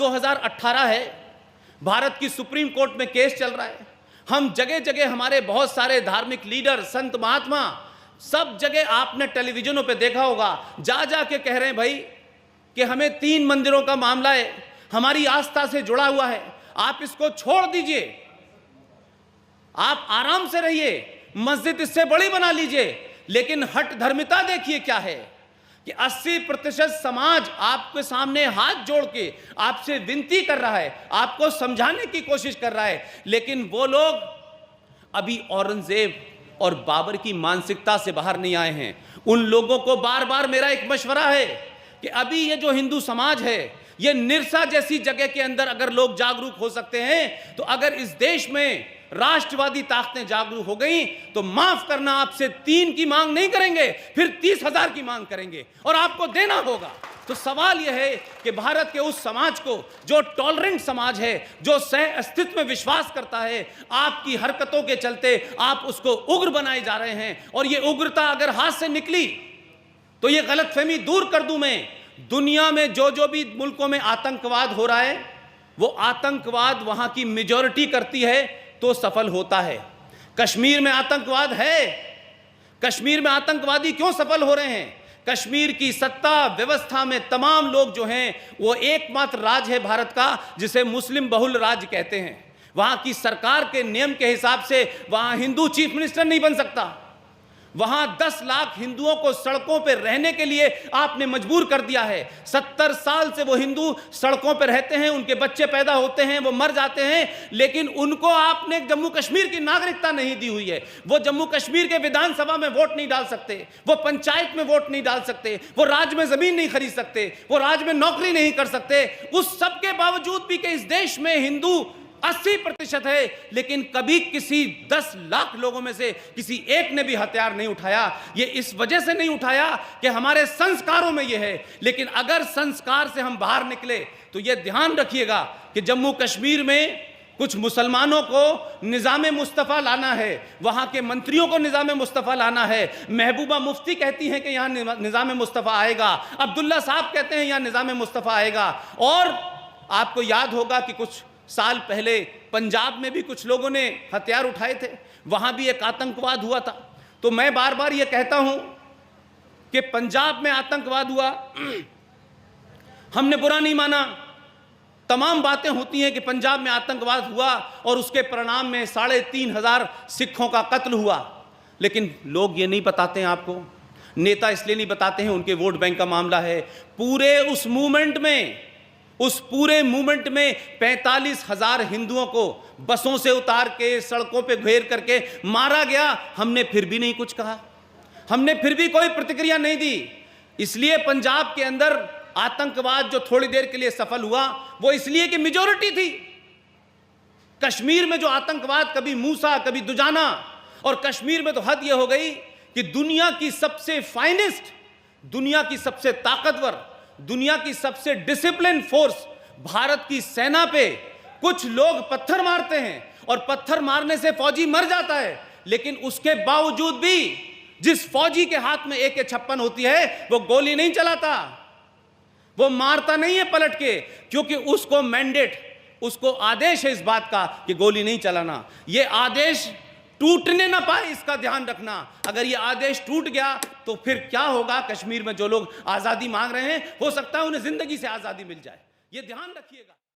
2018 है, भारत की supreme court में केस चल रहा है। हम जगह जगह हमारे बहुत सारे धार्मिक लीडर, संत महात्मा, सब जगह आपने टेलीविजनों पे देखा होगा, जा जा के कह रहे हैं भाई कि हमें 3 मंदिरों का मामला है, हमारी आस्था से जुड़ा हुआ है, आप इसको छोड़ दीजिए, आप आराम से रहिए, मस्जिद इससे बड़ी बना लीजिए। लेकिन हट धर्मिता देखिए क्या है कि 80% समाज आपके सामने हाथ जोड़ के आपसे विनती कर रहा है, आपको समझाने की कोशिश कर रहा है, लेकिन वो लोग अभी औरंगजेब और बाबर की मानसिकता से बाहर नहीं आए हैं। उन लोगों को बार बार मेरा एक मशवरा है कि अभी ये जो हिंदू समाज है, ये निरसा जैसी जगह के अंदर अगर लोग जागरूक हो सकते हैं, तो अगर इस देश में राष्ट्रवादी ताकतें जागरूक हो गई तो माफ करना, आपसे 3 की मांग नहीं करेंगे, फिर 30,000 की मांग करेंगे और आपको देना होगा। तो सवाल यह है कि भारत के उस समाज को जो टॉलरेंट समाज है, जो सह अस्तित्व में विश्वास करता है, आपकी हरकतों के चलते आप उसको उग्र बनाए जा रहे हैं। और ये उग्रता अगर हाथ से निकली तो ये गलतफहमी दूर कर दूं मैं, दुनिया में जो भी मुल्कों में आतंकवाद हो रहा है, वो आतंकवाद वहां की मेजॉरिटी करती है तो सफल होता है। कश्मीर में आतंकवाद है, कश्मीर में आतंकवादी क्यों सफल हो रहे हैं? कश्मीर की सत्ता व्यवस्था में तमाम लोग जो हैं, वो एकमात्र राज्य है भारत का जिसे मुस्लिम बहुल राज्य कहते हैं। वहां की सरकार के नियम के हिसाब से वहां हिंदू चीफ मिनिस्टर नहीं बन सकता। वहां 10 लाख हिंदुओं को सड़कों पर रहने के लिए आपने मजबूर कर दिया है। 70 साल से वो हिंदू सड़कों पर रहते हैं, उनके बच्चे पैदा होते हैं, वो मर जाते हैं, लेकिन उनको आपने जम्मू कश्मीर की नागरिकता नहीं दी हुई है। वो जम्मू कश्मीर के विधानसभा में वोट नहीं डाल सकते, वो पंचायत में वोट नहीं डाल सकते, वो राज्य में जमीन नहीं खरीद सकते, वो राज्य में नौकरी नहीं कर सकते। उस सब के बावजूद भी कि इस देश में हिंदू 80% है, लेकिन कभी किसी 10 लाख लोगों में से किसी एक ने भी हथियार नहीं उठाया। ये इस वजह से नहीं उठाया कि हमारे संस्कारों में ये है। लेकिन अगर संस्कार से हम बाहर निकले तो ये ध्यान रखिएगा कि जम्मू कश्मीर में कुछ मुसलमानों को निज़ाम मुस्तफ़ा लाना है, वहां के मंत्रियों को निज़ाम मुस्तफ़ा लाना है। महबूबा मुफ्ती कहती हैं कि यहां निज़ाम मुस्तफ़ा आएगा, अब्दुल्ला साहब कहते हैं यहां निज़ाम मुस्तफ़ा आएगा। और आपको याद होगा कि कुछ साल पहले पंजाब में भी कुछ लोगों ने हथियार उठाए थे, वहां भी एक आतंकवाद हुआ था। तो मैं बार बार यह कहता हूं कि पंजाब में आतंकवाद हुआ, हमने बुरा नहीं माना। तमाम बातें होती हैं कि पंजाब में आतंकवाद हुआ और उसके परिणाम में 3,500 सिखों का कत्ल हुआ, लेकिन लोग ये नहीं बताते हैं आपको, नेता इसलिए नहीं बताते हैं, उनके वोट बैंक का मामला है। पूरे उस पूरे मूवमेंट में 45,000 हिंदुओं को बसों से उतार के सड़कों पे घेर करके मारा गया। हमने फिर भी नहीं कुछ कहा, हमने फिर भी कोई प्रतिक्रिया नहीं दी। इसलिए पंजाब के अंदर आतंकवाद जो थोड़ी देर के लिए सफल हुआ, वो इसलिए कि मेजॉरिटी थी। कश्मीर में जो आतंकवाद, कभी मूसा कभी दुजाना, और कश्मीर में तो हद यह हो गई कि दुनिया की सबसे फाइनेस्ट, दुनिया की सबसे ताकतवर, दुनिया की सबसे डिसिप्लिन फोर्स भारत की सेना पे कुछ लोग पत्थर मारते हैं और पत्थर मारने से फौजी मर जाता है, लेकिन उसके बावजूद भी जिस फौजी के हाथ में AK-56 होती है वो गोली नहीं चलाता, वो मारता नहीं है पलट के, क्योंकि उसको मैंडेट, उसको आदेश है इस बात का कि गोली नहीं चलाना। ये आदेश टूटने ना पाए, इसका ध्यान रखना। अगर ये आदेश टूट गया तो फिर क्या होगा? कश्मीर में जो लोग आज़ादी मांग रहे हैं, हो सकता है उन्हें जिंदगी से आज़ादी मिल जाए। ये ध्यान रखिएगा।